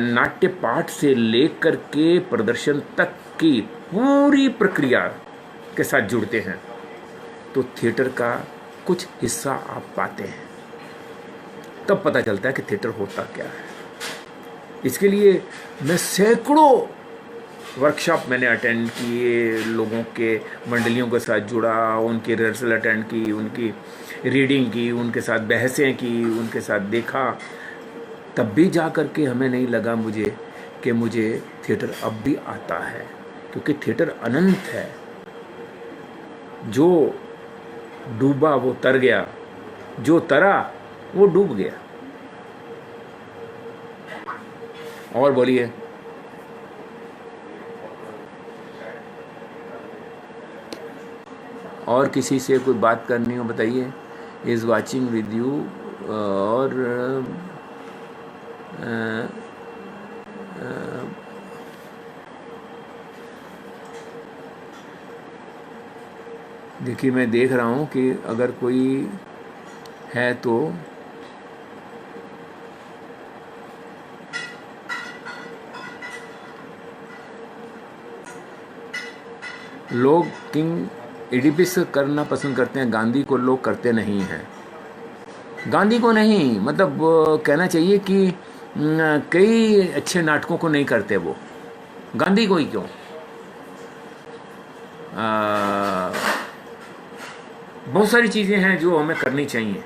नाट्य पाठ से लेकर के प्रदर्शन तक की पूरी प्रक्रिया के साथ जुड़ते हैं तो थिएटर का कुछ हिस्सा आप पाते हैं, तब पता चलता है कि थिएटर होता क्या है। इसके लिए मैं सैकड़ों वर्कशॉप मैंने अटेंड किए, लोगों के मंडलियों के साथ जुड़ा, उनकी रिहर्सल अटेंड की, उनकी रीडिंग की, उनके साथ बहसें की, उनके साथ देखा, तब भी जा कर के हमें नहीं लगा मुझे कि मुझे थिएटर अब भी आता है, क्योंकि थिएटर अनंत है। जो डूबा वो तर गया, जो तरा वो डूब गया। और बोलिए। और किसी से कोई बात करनी हो बताइए। Is watching with you. और देखिए, मैं देख रहा हूँ कि अगर कोई है तो लोग किंग एडिपस करना पसंद करते हैं, गांधी को लोग करते नहीं हैं। गांधी को नहीं, मतलब कहना चाहिए कि कई अच्छे नाटकों को नहीं करते वो, गांधी को ही क्यों। बहुत सारी चीज़ें हैं जो हमें करनी चाहिए।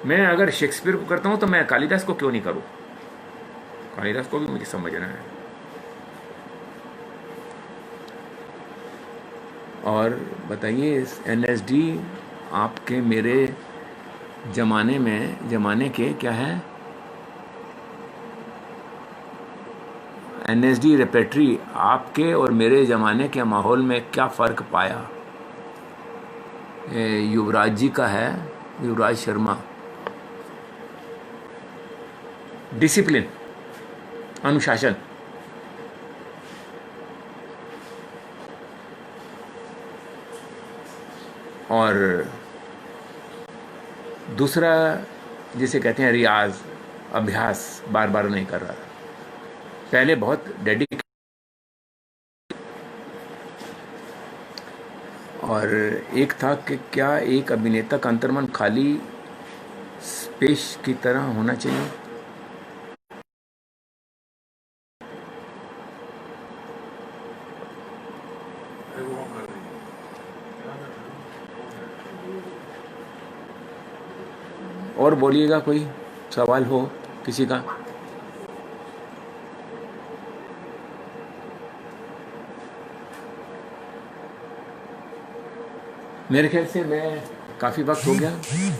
मैं अगर शेक्सपियर को करता हूँ तो मैं कालिदास को क्यों नहीं करूँ। कालिदास को भी मुझे समझना है। और बताइए, एनएसडी आपके मेरे ज़माने के क्या है? एनएसडी रेपेट्री आपके और मेरे ज़माने के माहौल में क्या फ़र्क पाया? युवराज जी का है, युवराज शर्मा। डिसिप्लिन, अनुशासन। और दूसरा जिसे कहते हैं रियाज, अभ्यास बार बार नहीं कर रहा। पहले बहुत डेडिकेट, और एक था कि क्या एक अभिनेता का अंतर्मन खाली स्पेस की तरह होना चाहिए? और बोलिएगा, कोई सवाल हो किसी का? मेरे ख्याल से मैं काफ़ी वक्त हो गया,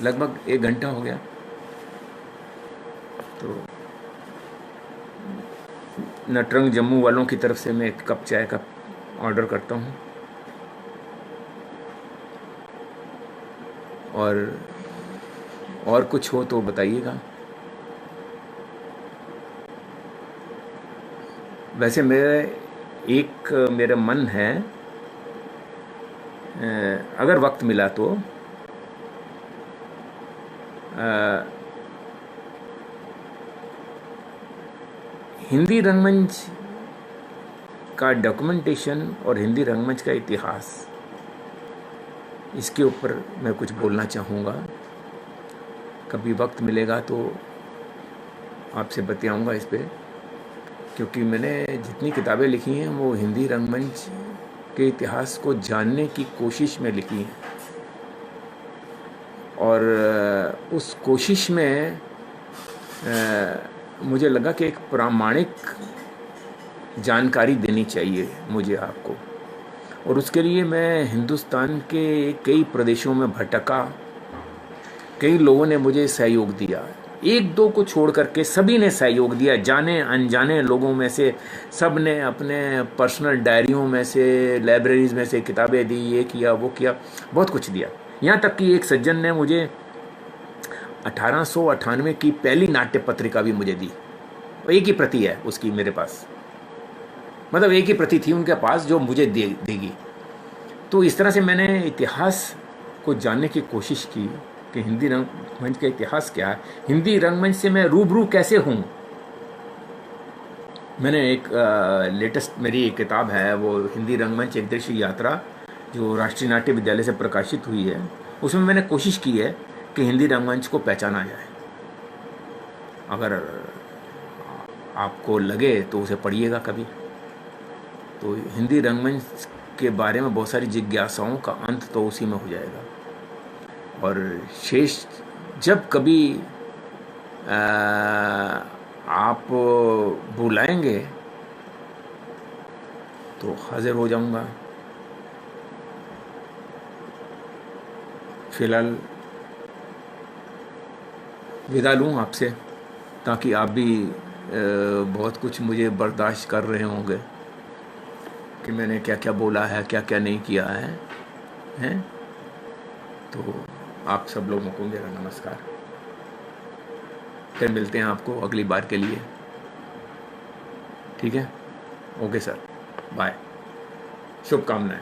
लगभग 1 घंटा हो गया, तो नटरंग जम्मू वालों की तरफ से मैं 1 कप चाय का ऑर्डर करता हूँ। और कुछ हो तो बताइएगा। वैसे मेरा मन है, अगर वक्त मिला तो हिंदी रंगमंच का डॉक्यूमेंटेशन और हिंदी रंगमंच का इतिहास, इसके ऊपर मैं कुछ बोलना चाहूँगा। कभी वक्त मिलेगा तो आपसे बतियाऊँगा इस पे, क्योंकि मैंने जितनी किताबें लिखी हैं वो हिंदी रंगमंच के इतिहास को जानने की कोशिश में लिखी हैं, और उस कोशिश में मुझे लगा कि एक प्रामाणिक जानकारी देनी चाहिए मुझे आपको, और उसके लिए मैं हिंदुस्तान के कई प्रदेशों में भटका। कई लोगों ने मुझे सहयोग दिया, 1-2 को छोड़ करके सभी ने सहयोग दिया। जाने अनजाने लोगों में से सब ने अपने पर्सनल डायरियों में से, लाइब्रेरीज में से किताबें दी, ये किया वो किया, बहुत कुछ दिया। यहाँ तक कि एक सज्जन ने मुझे 1898 की पहली नाट्य पत्रिका भी मुझे दी, एक ही प्रति है उसकी मेरे पास, मतलब एक ही प्रति थी उनके पास जो मुझे देगी। तो इस तरह से मैंने इतिहास को जानने की कोशिश की कि हिंदी रंगमंच का इतिहास क्या है, हिंदी रंगमंच से मैं रूबरू कैसे हूँ। मैंने एक लेटेस्ट मेरी एक किताब है, वो हिंदी रंगमंच एक दृश्य यात्रा, जो राष्ट्रीय नाट्य विद्यालय से प्रकाशित हुई है। उसमें मैंने कोशिश की है कि हिंदी रंगमंच को पहचाना जाए। अगर आपको लगे तो उसे पढ़िएगा कभी। तो हिंदी रंगमंच के बारे में बहुत सारी जिज्ञासाओं का अंत तो उसी में हो जाएगा, और शेष जब कभी आप बुलाएंगे तो हाजिर हो जाऊंगा। फिलहाल विदा लूँ आपसे, ताकि आप भी बहुत कुछ मुझे बर्दाश्त कर रहे होंगे कि मैंने क्या क्या बोला है, क्या क्या नहीं किया है, हैं? तो आप सब लोगों को मेरा नमस्कार। फिर मिलते हैं आपको अगली बार के लिए, ठीक है? ओके सर, बाय, शुभकामनाएं।